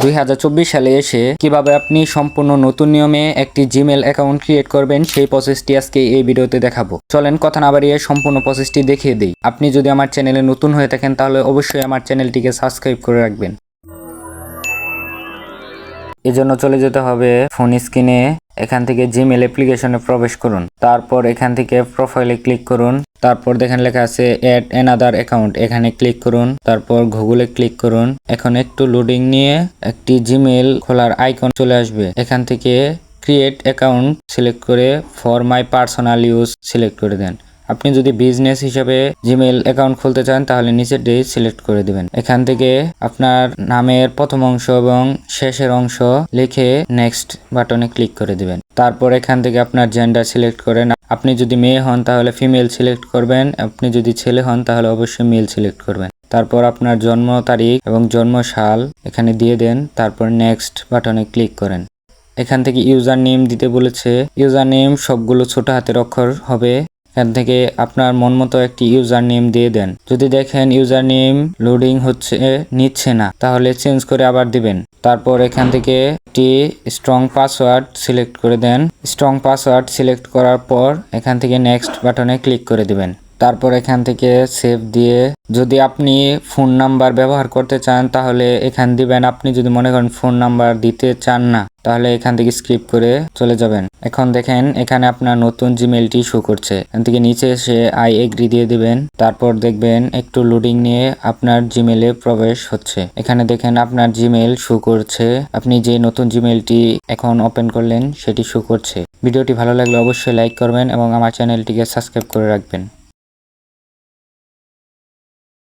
2024 সালে এসে কিভাবে আপনি সম্পূর্ণ নতুন নিয়মে একটি জিমেল অ্যাকাউন্ট ক্রিয়েট করবেন সেই প্রসেসটি আজকে এই ভিডিওতে দেখাবো। চলেন কথা না বাড়িয়ে সম্পূর্ণ প্রসেসটি দেখিয়ে দেই। আপনি যদি আমার চ্যানেলে নতুন হয়ে থাকেন তাহলে অবশ্যই আমার চ্যানেলটিকে সাবস্ক্রাইব করে রাখবেন। এজন্য চলে যেতে হবে ফোন স্ক্রিনে, এখান থেকে জিমেল অ্যাপ্লিকেশনে প্রবেশ করুন। তারপর এখান থেকে প্রোফাইলে ক্লিক করুন। তারপর দেখেন লেখা আছে অ্যাড অ্যানাদার অ্যাকাউন্ট, এখানে ক্লিক করুন। তারপর গুগলে ক্লিক করুন। এখন একটু লোডিং নিয়ে একটি জিমেল খোলার আইকন চলে আসবে। এখান থেকে ক্রিয়েট অ্যাকাউন্ট সিলেক্ট করে for my personal use select করে দেন। আপনি যদি বিজনেস হিসেবে জিমেল অ্যাকাউন্ট খুলতে চান তাহলে নিচের ডে সিলেক্ট করে দিবেন। এখান থেকে আপনার নামের প্রথম অংশ এবং শেষের অংশ লিখে নেক্সট বাটনে ক্লিক করে দিবেন। তারপর এখান থেকে আপনার জেন্ডার সিলেক্ট করেন। আপনি যদি মেয়ে হন তাহলে ফিমেল সিলেক্ট করবেন, আপনি যদি ছেলে হন তাহলে অবশ্যই মেল সিলেক্ট করবেন। তারপর আপনার জন্ম তারিখ এবং জন্ম সাল এখানে দিয়ে দেন। তারপর নেক্সট বাটনে ক্লিক করেন। এখান থেকে ইউজার নেম দিতে বলেছে। ইউজার নেম সবগুলো ছোট হাতের অক্ষর হবে। এখান থেকে আপনার মন মতো একটি ইউজার নেম দিয়ে দেন। যদি দেখেন ইউজার নেম লোডিং নিচ্ছে না তাহলে চেঞ্জ করে আবার দিবেন। তারপর এখান থেকে একটি স্ট্রং পাসওয়ার্ড সিলেক্ট করে দেন। স্ট্রং পাসওয়ার্ড সিলেক্ট করার পর এখান থেকে নেক্সট বাটনে ক্লিক করে দিবেন। তারপর এখান থেকে সেভ দিয়ে যদি আপনি ফোন নাম্বার ব্যবহার করতে চান তাহলে এখান দিবেন। আপনি যদি মনে করেন ফোন নাম্বার দিতে চান না তাহলে এখান থেকে স্কিপ করে চলে যাবেন। এখন দেখেন এখানে আপনার নতুন জিমেলটি শো করছে। এখান থেকে নিচে এসে আই এগ্রি দিয়ে দিবেন। তারপর দেখবেন একটু লোডিং নিয়ে আপনার জিমেলে প্রবেশ হচ্ছে। এখানে দেখেন আপনার জিমেল শো করছে। আপনি যে নতুন জিমেলটি এখন ওপেন করলেন সেটি শো করছে। ভিডিওটি ভালো লাগলে অবশ্যই লাইক করবেন এবং আমার চ্যানেলটিকে সাবস্ক্রাইব করে রাখবেন।